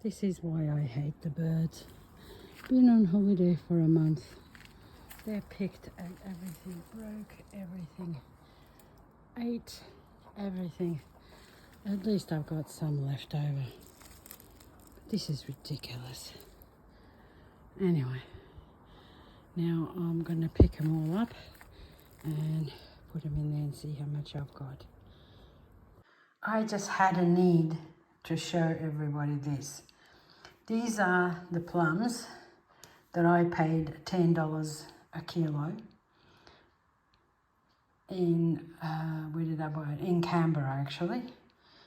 This is why I hate the birds. Been on holiday for a month. They picked at everything, broke everything, ate everything. At least I've got some left over. This is ridiculous. Anyway, now I'm gonna pick them all up and put them in there and see how much I've got. I just had a need to show everybody this. These are the plums that I paid $10 a kilo in, where did I buy it? In Canberra actually,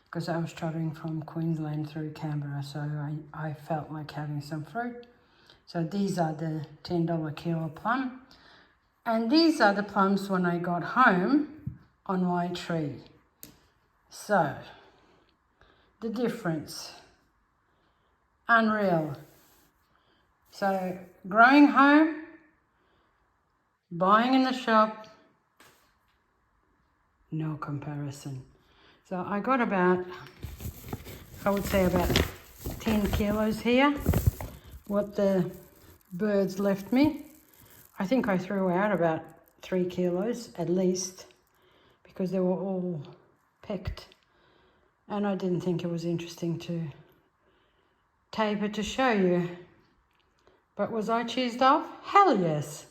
because I was travelling from Queensland through Canberra, so I felt like having some fruit. So these are the $10 kilo plum. And these are the plums when I got home on my tree. So, the difference, unreal. So, growing home, buying in the shop, no comparison. So I got about, I would say about 10 kilos here, what the birds left me. I think I threw out about 3 kilos at least, because they were all picked. And I didn't think it was interesting to tape it to show you. But was I cheesed off? Hell yes.